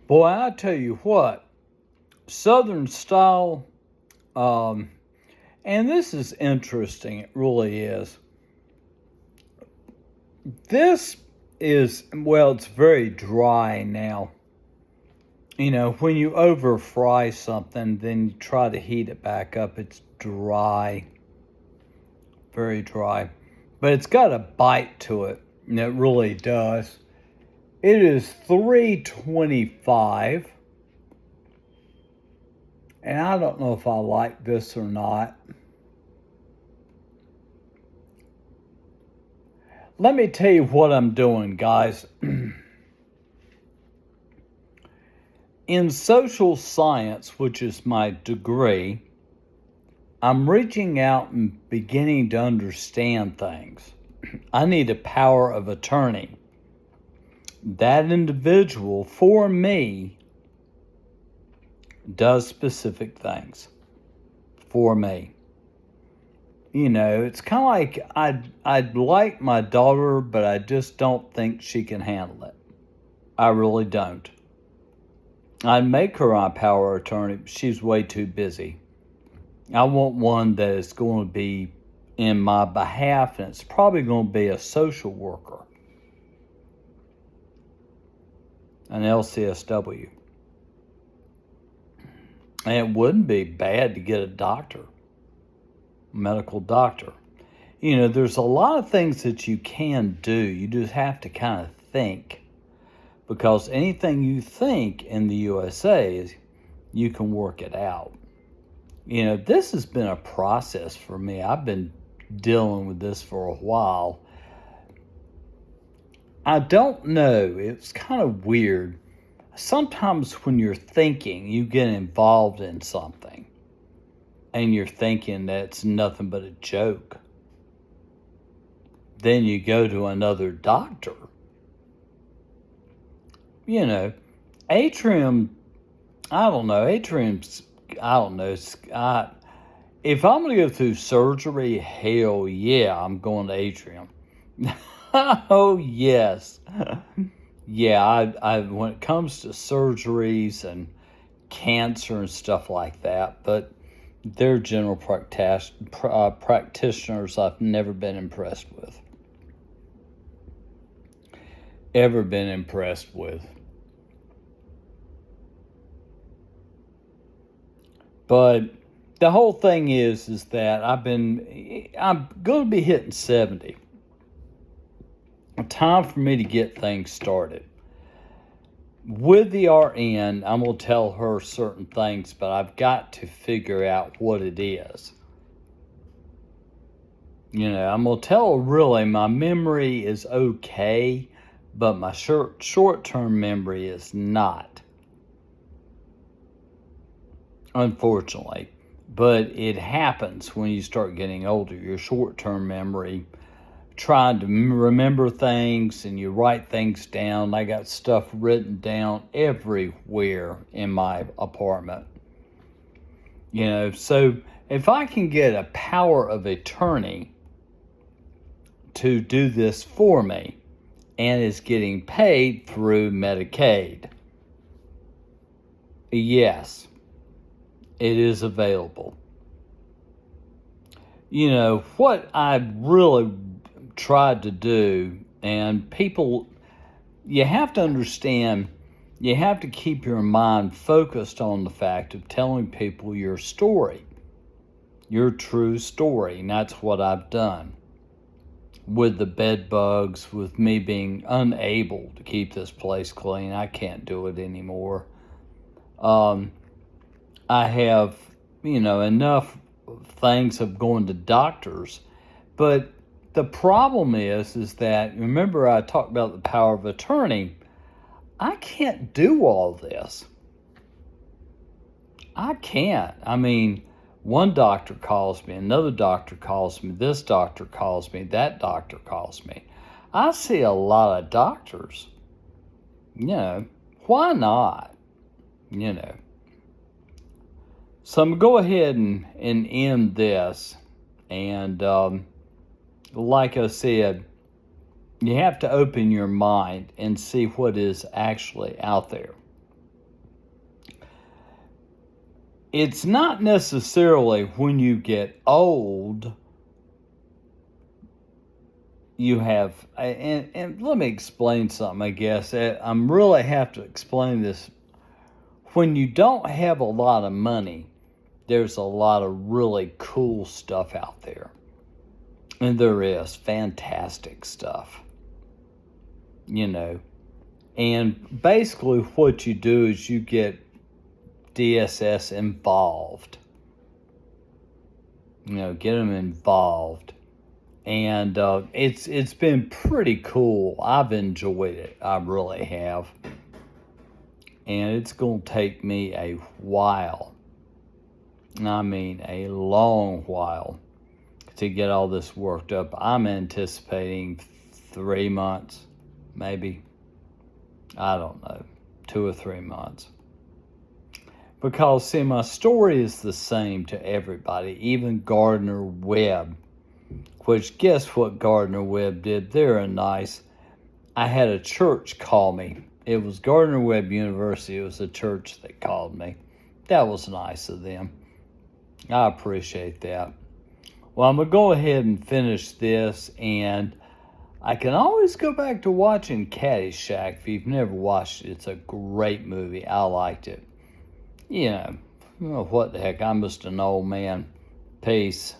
Boy, I tell you what, Southern style, um, and this is interesting, it really is. This is, well, it's very dry now. You know, when you over fry something, then you try to heat it back up, it's dry, very dry. But it's got a bite to it, and it really does. It is 325, and I don't know if I like this or not. Let me tell you what I'm doing, guys. In social science, which is my degree, I'm reaching out and beginning to understand things. I need a power of attorney. That individual, for me, does specific things for me. You know, it's kind of like I'd like my daughter, but I just don't think she can handle it. I really don't. I'd make her my power of attorney, but she's way too busy. I want one that is going to be in my behalf, and it's probably going to be a social worker, an LCSW. And it wouldn't be bad to get a doctor, medical doctor. You know, there's a lot of things that you can do. You just have to kind of think, because anything you think in the USA is you can work it out. You know, this has been a process for me. I've been dealing with this for a while. I don't know. It's kind of weird. Sometimes when you're thinking, you get involved in something and you're thinking that it's nothing but a joke. Then you go to another doctor. You know, Atrium, I don't know. Atrium's, I don't know. If I'm going to go through surgery, hell yeah, I'm going to Atrium. Oh, yes. Yeah, I when it comes to surgeries and cancer and stuff like that, but their general practitioners I've never been impressed with. Ever been impressed with. But the whole thing is that I'm going to be hitting 70. Time for me to get things started. With the RN, I'm going to tell her certain things, but I've got to figure out what it is. You know, I'm going to tell her really my memory is okay, but my short-term memory is not. Unfortunately. But it happens when you start getting older. Your short-term memory, trying to remember things, and you write things down. I got stuff written down everywhere in my apartment. You know, so if I can get a power of attorney to do this for me and is getting paid through Medicaid, yes, it is available. You know, what I really tried to do, and people, you have to understand, you have to keep your mind focused on the fact of telling people your story, your true story, and that's what I've done. With the bed bugs, with me being unable to keep this place clean, I can't do it anymore. I have, you know, enough things of going to doctors, but the problem is that, remember I talked about the power of attorney. I can't do all this. I can't. I mean, one doctor calls me, another doctor calls me, this doctor calls me, that doctor calls me. I see a lot of doctors. You know, why not? You know. So I'm going to go ahead and end this. And like I said, you have to open your mind and see what is actually out there. it's not necessarily when you get old you have, and let me explain something, I guess. I'm really have to explain this. When you don't have a lot of money, there's a lot of really cool stuff out there. And there is fantastic stuff, you know. And basically, what you do is you get DSS involved. You know, get them involved. And it's been pretty cool. I've enjoyed it. I really have. And it's going to take me a while. I mean, a long while to get all this worked up. I'm anticipating 3 months, maybe. I don't know, 2 or 3 months. Because, see, my story is the same to everybody, even Gardner Webb. Which, guess what Gardner Webb did? They're nice. I had a church call me. It was Gardner Webb University. It was a church that called me. That was nice of them. I appreciate that. Well, I'm going to go ahead and finish this, and I can always go back to watching Caddyshack. If you've never watched it, it's a great movie. I liked it. You know, what the heck, I'm just an old man. Peace.